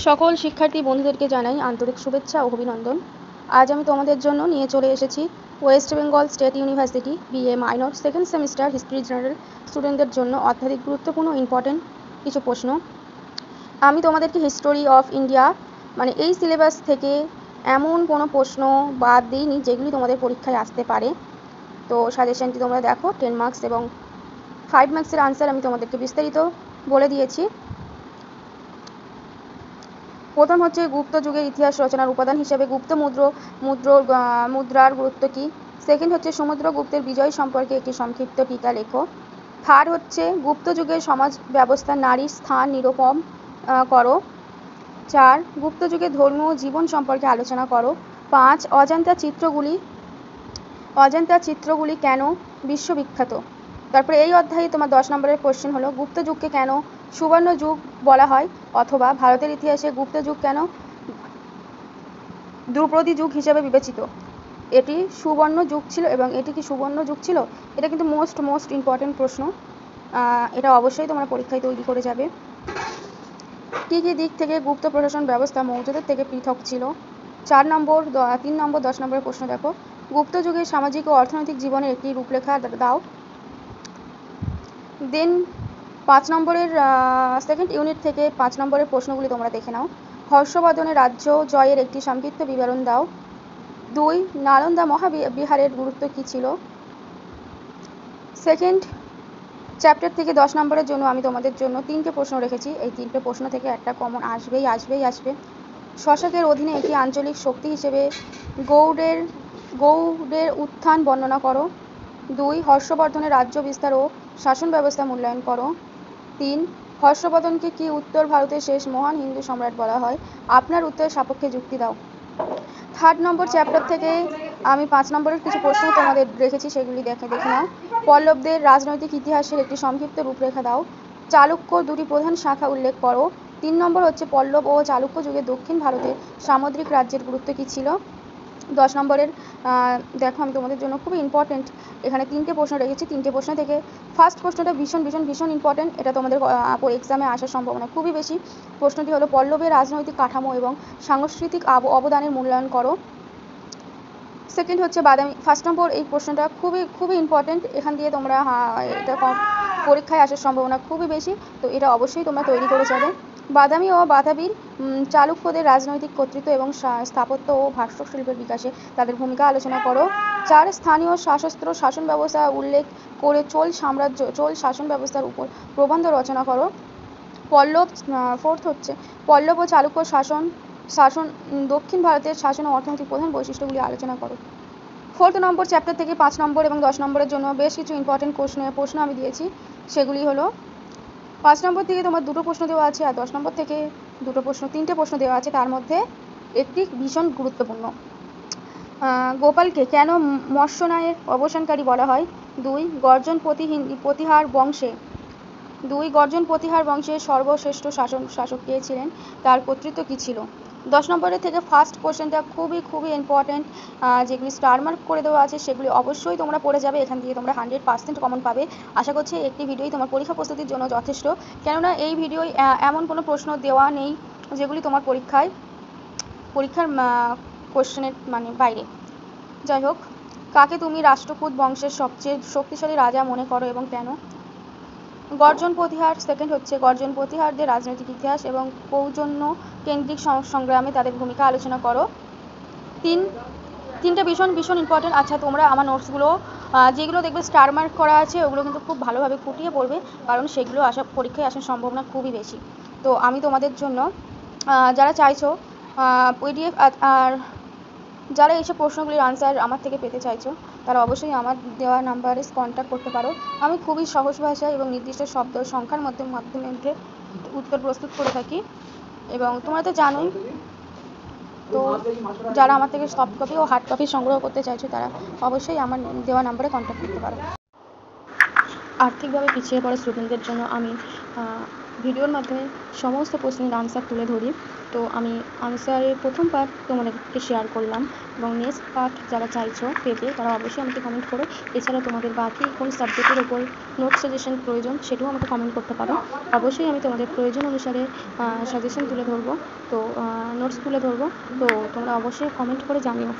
সকল শিক্ষার্থী বন্ধুদেরকে জানাই আন্তরিক শুভেচ্ছা ও অভিনন্দন। আজ আমি তোমাদের জন্য নিয়ে চলে এসেছি West Bengal state university BA minor second semester history general স্টুডেন্টদের জন্য অত্যাধিক গুরুত্বপূর্ণ ইম্পর্টেন্ট কিছু প্রশ্ন। আমি তোমাদেরকে হিস্টোরি অফ ইন্ডিয়া মানে এই সিলেবাস থেকে এমন কোনো প্রশ্ন বাদ দিইনি যেগুলি তোমাদের পরীক্ষায় আসতে পারে। তো সাজেশনটি তোমরা দেখো, 10 মার্কস এবং 5 মার্কসের আনসার আমি তোমাদেরকে বিস্তারিত বলে দিয়েছি। প্রথম হচ্ছে গুপ্ত যুগের ইতিহাস রচনার উপাদান হিসেবে গুপ্ত মুদ্রার গুরুত্ব কী। সেকেন্ড হচ্ছে সমুদ্রগুপ্তের বিজয় সম্পর্কে একটি সংক্ষিপ্ত টিকা লেখো। থার্ড হচ্ছে গুপ্ত যুগের সমাজ ব্যবস্থা নারীর স্থান নিরূপণ করো। 4 গুপ্ত যুগের ধর্মীয় জীবন সম্পর্কে আলোচনা করো। 5 অজন্তা চিত্রগুলি কেন বিশ্ববিখ্যাত। তারপরে এই অধ্যায়ে তোমার 10 নম্বরের কোশ্চেন হলো গুপ্ত যুগকে কেন সুবর্ণ যুগ বলা হয়, অথবা ভারতের ইতিহাসে গুপ্ত যুগ কেন ধ্রুপদী যুগ হিসেবে বিবেচিত। এটি সুবর্ণ যুগ ছিল এবং এটি কি সুবর্ণ যুগ ছিল? এটা কিন্তু মোস্ট ইম্পর্টেন্ট প্রশ্ন। এটা অবশ্যই তোমরা পরীক্ষায় তৈরি করে যাবে। কী কী দিক থেকে গুপ্ত প্রশাসন ব্যবস্থা মৌর্যদের থেকে পৃথক ছিল। 3 নম্বর 10 নম্বরের প্রশ্ন দেখো, গুপ্ত যুগের সামাজিক ও অর্থনৈতিক জীবনের একটি রূপরেখা দাও। দেন 5 নম্বরের সেকেন্ড ইউনিট থেকে 5 নম্বরের প্রশ্নগুলি তোমরা দেখে নাও। হর্ষবর্ধনের রাজ্য জয়ের একটি সংক্ষিপ্ত বিবরণ দাও। 2 নালন্দা মহাবিহারের গুরুত্ব কী ছিল। সেকেন্ড চ্যাপ্টার থেকে 10 নম্বরের জন্য আমি তোমাদের জন্য 3টে প্রশ্ন রেখেছি। এই 3টে প্রশ্ন থেকে একটা কমন আসবে। শশকের অধীনে একটি আঞ্চলিক শক্তি হিসেবে গৌড়ের উত্থান বর্ণনা করো। 2 হর্ষবর্ধনের রাজ্য বিস্তার ও শাসন ব্যবস্থা মূল্যায়ন করো। 3 হর্ষবর্ধনকে কি উত্তর ভারতের শেষ মহান হিন্দু সম্রাট বলা হয়। আপনার উত্তরের সাপেক্ষে যুক্তি দাও। 3 নম্বর চ্যাপ্টার থেকে আমি 5 নম্বরের কিছু প্রশ্ন তোমাদের রেখেছি, সেগুলি দেখে নাও। পল্লবদের রাজনৈতিক ইতিহাসের একটি সংক্ষিপ্ত রূপরেখা দাও। চালুক্যর 2টি প্রধান শাখা উল্লেখ করো। 3 নম্বর হচ্ছে পল্লব ও চালুক্য যুগে দক্ষিণ ভারতের সামুদ্রিক রাজ্যের গুরুত্ব কী ছিল। 10 নম্বরের দেখো আমি তোমাদের জন্য খুবই ইম্পর্টেন্ট এখানে 3টে প্রশ্ন রেখেছি। 3টে প্রশ্ন থেকে ফার্স্ট প্রশ্নটা ভীষণ ইম্পর্টেন্ট। এটা তোমাদের এক্সামে আসার সম্ভাবনা খুবই বেশি। প্রশ্নটি হলো পল্লবের রাজনৈতিক কাঠামো এবং সাংস্কৃতিক অবদানের মূল্যায়ন করো। সেকেন্ড হচ্ছে বাদামি। ফার্স্ট নম্বর এই প্রশ্নটা খুবই ইম্পর্টেন্ট। এখান দিয়ে তোমরা এটা পরীক্ষায় আসার সম্ভাবনা খুবই বেশি, তো এটা অবশ্যই তোমরা তৈরি করে যাবে। বাদামি ও বাতাবির চালুক্যদের রাজনৈতিক কর্তৃত্ব এবং স্থাপত্য ও ভাস্কর্য শিল্পের বিকাশে তাদের ভূমিকা আলোচনা করো। 4 স্থানীয় সশস্ত্র শাসন ব্যবস্থা উল্লেখ করে চোল শাসন ব্যবস্থার উপর প্রবন্ধ রচনা করো। ফোর্থ হচ্ছে পল্লব ও চালুক্য শাসন দক্ষিণ ভারতের শাসন ও অর্থনৈতিক প্রধান বৈশিষ্ট্যগুলি আলোচনা করো। 4 নম্বর চ্যাপ্টার থেকে 5 নম্বর এবং 10 নম্বরের জন্য বেশ কিছু ইম্পর্টেন্ট প্রশ্ন আমি দিয়েছি। সেগুলি হলো 5 নম্বর থেকে তোমার 2টো প্রশ্ন দেওয়া আছে, আর 10 নম্বর থেকে 3টে প্রশ্ন দেওয়া আছে। তার মধ্যে একটি ভীষণ গুরুত্বপূর্ণ, গোপালকে কেন মৎস্যনায়ের অবসানকারী বলা হয়। 2 গর্জন প্রতিহার বংশের সর্বশ্রেষ্ঠ শাসক কে ছিলেন, তার কর্তৃত্ব কী ছিল। 10 নম্বরের থেকে ফার্স্ট কোশ্চেনটা খুবই ইম্পর্টেন্ট। যেগুলি স্টার মার্ক করে দেওয়া আছে সেগুলি অবশ্যই তোমরা পড়ে যাবে। এখান থেকে তোমরা 100% কমন পাবে। আশা করছি একটি ভিডিওই তোমার পরীক্ষা প্রস্তুতির জন্য যথেষ্ট, কেননা এই ভিডিওয় এমন কোনো প্রশ্ন দেওয়া নেই যেগুলি তোমার পরীক্ষার কোশ্চেনের বাইরে। যাই হোক, কাকে তুমি রাষ্ট্রকূট বংশের সবচেয়ে শক্তিশালী রাজা মনে করো এবং কেন। গর্জন প্রতিহার। সেকেন্ড হচ্ছে গর্জন প্রতিহারদের রাজনৈতিক ইতিহাস এবং কৌজন্য কেন্দ্রিক সংগ্রামে তাদের ভূমিকা আলোচনা করো। 3টে ভীষণ ইম্পর্টেন্ট। আচ্ছা, তোমরা আমার নোটসগুলো যেগুলো দেখবে স্টার মার্ক করা আছে ওগুলো কিন্তু খুব ভালোভাবে ফুটিয়ে পড়বে, কারণ সেগুলো পরীক্ষায় আসার সম্ভাবনা খুবই বেশি। তো আমি তোমাদের জন্য যারা চাইছো পিডিএফ আর যারা এইসব প্রশ্নগুলির আনসার আমার থেকে পেতে চাইছো তারা অবশ্যই আমার দেওয়া নাম্বারে কন্ট্যাক্ট করতে পারো। আমি খুবই সহজ ভাষায় এবং নির্দিষ্ট শব্দ সংখ্যার মাধ্যমে উত্তর প্রস্তুত করে থাকি, এবং তোমরা তো জানোই। তো যারা আমার থেকে সফট কপি ও হার্ড কপি সংগ্রহ করতে চাইছো তারা অবশ্যই আমার দেওয়া নাম্বারে কন্ট্যাক্ট করতে পারো। আর্থিকভাবে পিছিয়ে পড়া স্টুডেন্টদের জন্য আমি ভিডিওর মাধ্যমে সমস্ত প্রশ্নের আনসার তুলে ধরি। তো আমি আনসারের প্রথম পার্ট তোমাদেরকে শেয়ার করলাম, এবং নেক্সট পার্ট যারা চাইছো পেতে তারা অবশ্যই আমাকে কমেন্ট করো। এছাড়া তোমাদের বাকি কোন সাবজেক্টের ওপর নোট সাজেশন প্রয়োজন সেটাও আমাকে কমেন্ট করতে পারো। অবশ্যই আমি তোমাদের প্রয়োজন অনুসারে সাজেশন তুলে ধরবো, তো নোটস তুলে ধরবো। তো তোমরা অবশ্যই কমেন্ট করে জানিও।